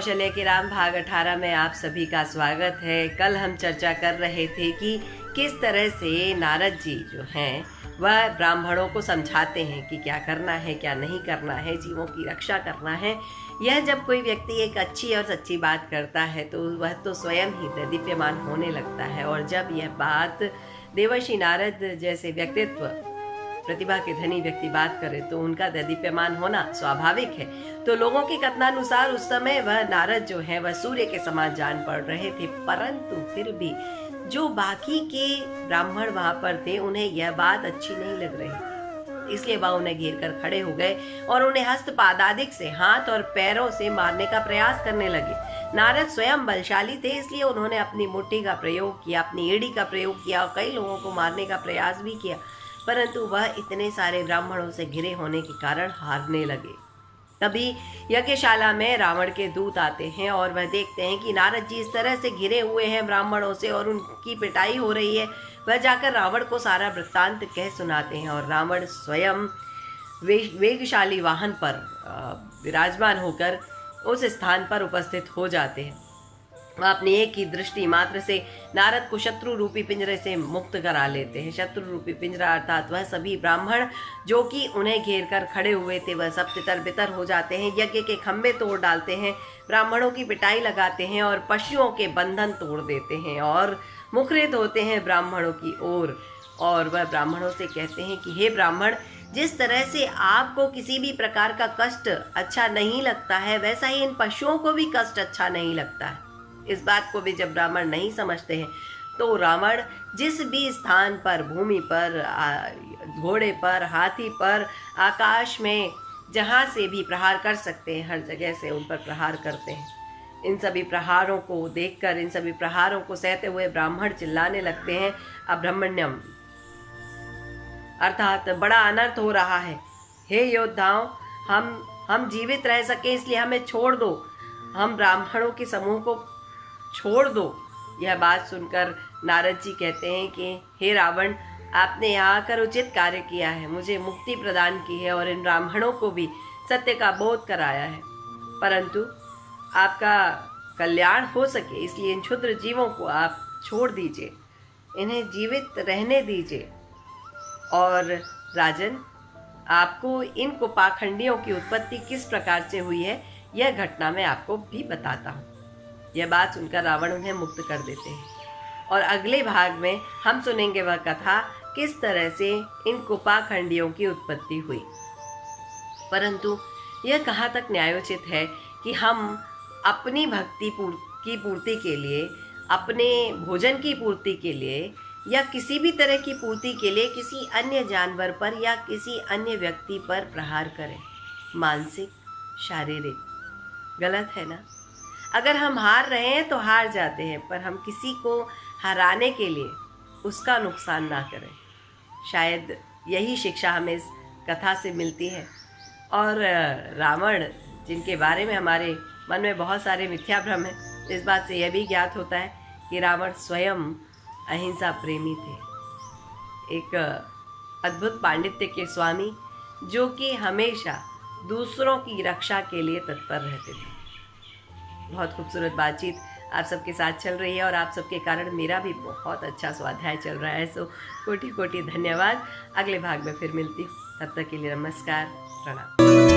कौशल्य के राम भाग 18 में आप सभी का स्वागत है। कल हम चर्चा कर रहे थे कि किस तरह से नारद जी जो हैं वह ब्राह्मणों को समझाते हैं कि क्या करना है, क्या नहीं करना है, जीवों की रक्षा करना है। यह जब कोई व्यक्ति एक अच्छी और सच्ची बात करता है तो वह तो स्वयं ही दीप्यमान होने लगता है। और जब यह बात देवर्षि नारद जैसे व्यक्तित्व, प्रतिभा के धनी व्यक्ति बात करे तो उनका दीप्यमान होना स्वाभाविक है। तो लोगों के कथनानुसार उस समय वह नारद जो है वह सूर्य के समान जान पड़ रहे थे, परंतु फिर भी जो बाकी के ब्राह्मण वहां पर थे उन्हें यह बात अच्छी नहीं लग रही, इसलिए वह उन्हें घेर कर खड़े हो गए और उन्हें हस्तपादादिक से, हाथ और पैरों से मारने का प्रयास करने लगे। नारद स्वयं बलशाली थे, इसलिए उन्होंने अपनी मुट्ठी का प्रयोग किया, अपनी एड़ी का प्रयोग किया और कई लोगों को मारने का प्रयास भी किया, परंतु वह इतने सारे ब्राह्मणों से घिरे होने के कारण हारने लगे। तभी यज्ञशाला में रावण के दूत आते हैं और वह देखते हैं कि नारद जी इस तरह से घिरे हुए हैं ब्राह्मणों से और उनकी पिटाई हो रही है। वह जाकर रावण को सारा वृत्तांत कह सुनाते हैं और रावण स्वयं वेगशाली वाहन पर विराजमान होकर उस स्थान पर उपस्थित हो जाते हैं। वह अपनी एक ही दृष्टि मात्र से नारद को शत्रु रूपी पिंजरे से मुक्त करा लेते हैं। शत्रु रूपी पिंजरा अर्थात वह सभी ब्राह्मण जो कि उन्हें घेर कर खड़े हुए थे वह सब तितर बितर हो जाते हैं। यज्ञ के खंभे तोड़ डालते हैं, ब्राह्मणों की पिटाई लगाते हैं और पशुओं के बंधन तोड़ देते हैं और मुखरित होते हैं ब्राह्मणों की ओर। और वह ब्राह्मणों से कहते हैं कि हे ब्राह्मण, जिस तरह से आपको किसी भी प्रकार का कष्ट अच्छा नहीं लगता है, वैसा ही इन पशुओं को भी कष्ट अच्छा नहीं लगता है। इस बात को भी जब ब्राह्मण नहीं समझते हैं तो रावण जिस भी स्थान पर, भूमि पर, घोड़े पर, हाथी पर, आकाश में जहाँ से भी प्रहार कर सकते हैं हर जगह से उन पर प्रहार करते हैं। इन सभी प्रहारों को देखकर, इन सभी प्रहारों को सहते हुए ब्राह्मण चिल्लाने लगते हैं, अब्रह्मण्यम अर्थात बड़ा अनर्थ हो रहा है, हे योद्धाओं, हम जीवित रह सके इसलिए हमें छोड़ दो, हम ब्राह्मणों के समूह को छोड़ दो। यह बात सुनकर नारद जी कहते हैं कि हे रावण, आपने यहाँ आकर उचित कार्य किया है, मुझे मुक्ति प्रदान की है और इन ब्राह्मणों को भी सत्य का बोध कराया है, परंतु आपका कल्याण हो सके इसलिए इन क्षुद्र जीवों को आप छोड़ दीजिए, इन्हें जीवित रहने दीजिए। और राजन, आपको इन पाखंडियों की उत्पत्ति किस प्रकार से हुई है यह घटना मैं आपको भी बताता हूँ। यह बात सुनकर रावण उन्हें मुक्त कर देते हैं और अगले भाग में हम सुनेंगे वह कथा किस तरह से इन पाखंडियों की उत्पत्ति हुई। परंतु यह कहाँ तक न्यायोचित है कि हम अपनी भक्ति की पूर्ति के लिए, अपने भोजन की पूर्ति के लिए या किसी भी तरह की पूर्ति के लिए किसी अन्य जानवर पर या किसी अन्य व्यक्ति पर प्रहार करें, मानसिक, शारीरिक। गलत है ना? अगर हम हार रहे हैं तो हार जाते हैं, पर हम किसी को हराने के लिए उसका नुकसान ना करें। शायद यही शिक्षा हमें इस कथा से मिलती है। और रावण, जिनके बारे में हमारे मन में बहुत सारे मिथ्या भ्रम है, इस बात से यह भी ज्ञात होता है कि रावण स्वयं अहिंसा प्रेमी थे, एक अद्भुत पांडित्य के स्वामी जो कि हमेशा दूसरों की रक्षा के लिए तत्पर रहते थे। बहुत खूबसूरत बातचीत आप सबके साथ चल रही है और आप सबके कारण मेरा भी बहुत अच्छा स्वाध्याय चल रहा है। सो कोटि कोटि धन्यवाद। अगले भाग में फिर मिलती हूँ, तब तक के लिए नमस्कार, प्रणाम।